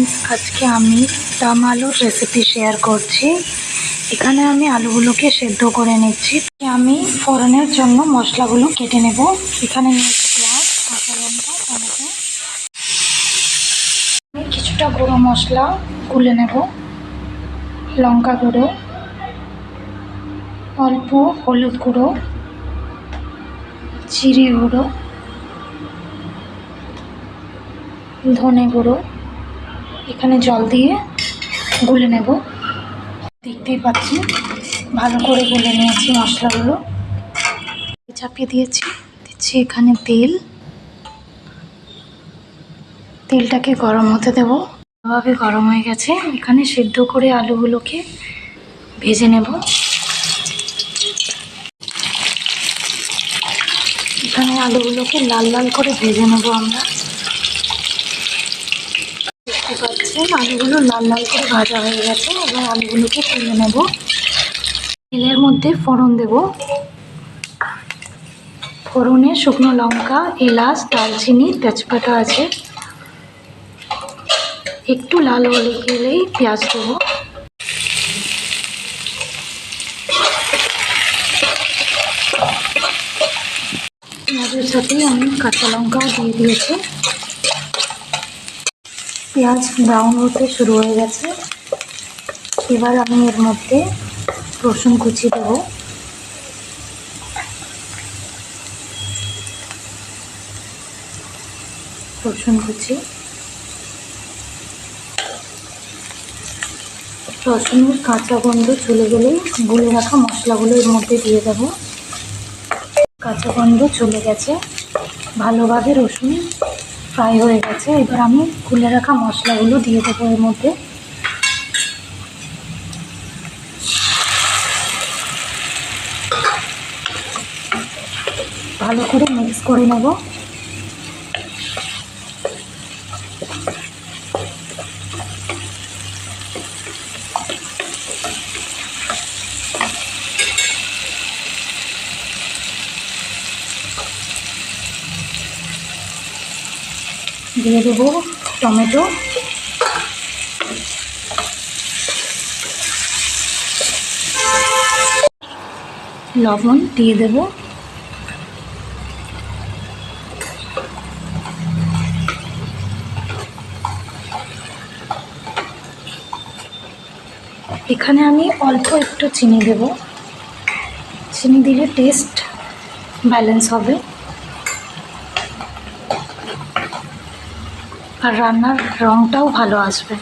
Friends, আজকে আমি দম আলুর রেসিপি শেয়ার করছি। এখানে আমি আলুগুলোকে সেদ্ধ করে নিচ্ছি। আমি ফোড়নের জন্য মশলাগুলো কেটে নেব। এখানে নিয়েছি পেঁয়াজ, কাঁচা লঙ্কা, টমেটো। আমি কিছুটা গুঁড়ো মশলা গুলে নেব। লঙ্কা গুঁড়ো, অল্প হলুদ গুঁড়ো, জিরে গুঁড়ো, ধনে গুঁড়ো। এখানে জল দিয়ে গুলে নেব। দেখতেই পাচ্ছি ভালো করে গুলে নিয়েছি মশলাগুলো। চাপিয়ে দিচ্ছি এখানে তেলটাকে গরম হতে দেব। ভালোভাবে গরম হয়ে গেছে। এখানে সেদ্ধ করে আলুগুলোকে ভেজে নেব। এখানে আলুগুলোকে লাল লাল করে ভেজে নেব আমরা। দেখতে পাচ্ছেন আলুগুলো লাল লাল করে ভাজা হয়ে গেছে। এবার আলুগুলোকে তুলে নেব। তেলের মধ্যে ফোড়ন দেব। ফোড়নে শুকনো লঙ্কা, এলাচ, দারচিনি, তেজপাতা আছে। একটু লাল হয়ে গেলেই পেঁয়াজ দেবো। পেঁয়াজের সাথেই আমি কাঁচা লঙ্কাও দিয়ে দিয়েছি। পেঁয়াজ ব্রাউন হতে শুরু হয়ে গেছে। এবার আমি এর মধ্যে রসুন কুচি দেব। রসুনের কাঁচা গন্ধ চলে গেলেই গুলে রাখা মশলাগুলো এর মধ্যে দিয়ে দেব। কাঁচা গন্ধ চলে গেছে, ভালোভাবে রসুন ফ্রাই হয়ে গেছে। এবার আমি গুলে রাখা মশলাগুলো দিয়ে দেবো এর মধ্যে। ভালো করে মিক্স করে নেব। দিয়ে দেবো টমেটো, লবণ দিয়ে দেব। এখানে আমি অল্প একটু চিনি দেব। চিনি দিলে টেস্ট ব্যালেন্স হবে আর রান্নার রঙটাও ভালো আসবে।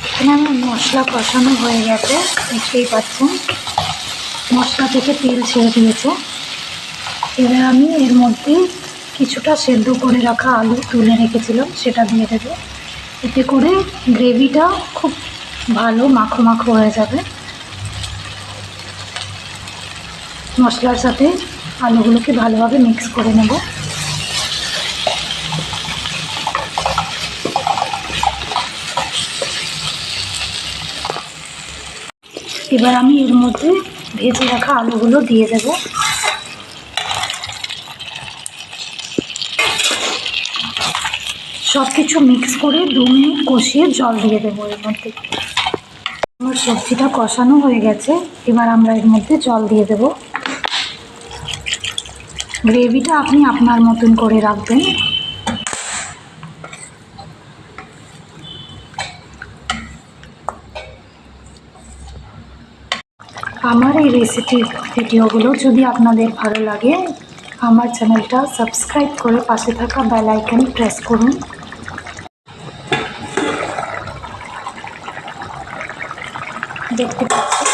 এখানে আমার মশলা কষানো হয়ে গেছে। দেখতেই পাচ্ছেন মশলা থেকে তেল ছেড়ে দিয়েছে। এবার আমি এর মধ্যে কিছুটা সেদ্ধ করে রাখা আলু তুলে রেখেছিলাম, সেটা দিয়ে দেবো। এতে করে গ্রেভিটা খুব ভালো মাখো মাখো হয়ে যাবে। মশলার সাথে আলুগুলোকে ভালোভাবে মিক্স করে নেব। এবার আমি এর মধ্যে ভেজে রাখা আলুগুলো দিয়ে দেব। সব কিছু মিক্স করে 2 মিনিট কষিয়ে জল দিয়ে দেবো এর মধ্যে। আমার সবজিটা কষানো হয়ে গেছে। এবার আমরা এর মধ্যে জল দিয়ে দেব। গ্রেভিটা আপনি আপনার মতন করে রাখবেন। আমার এই রেসিপি ভিডিওগুলো যদি আপনাদের ভালো লাগে, আমার চ্যানেলটা সাবস্ক্রাইব করে পাশে থাকা বেল আইকন প্রেস করুন। দেখতে পাচ্ছি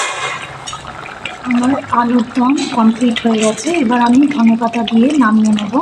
আমার আলুর দম কমপ্লিট হয়ে গেছে। এবার আমি ধনেপাতা দিয়ে নামিয়ে নেব।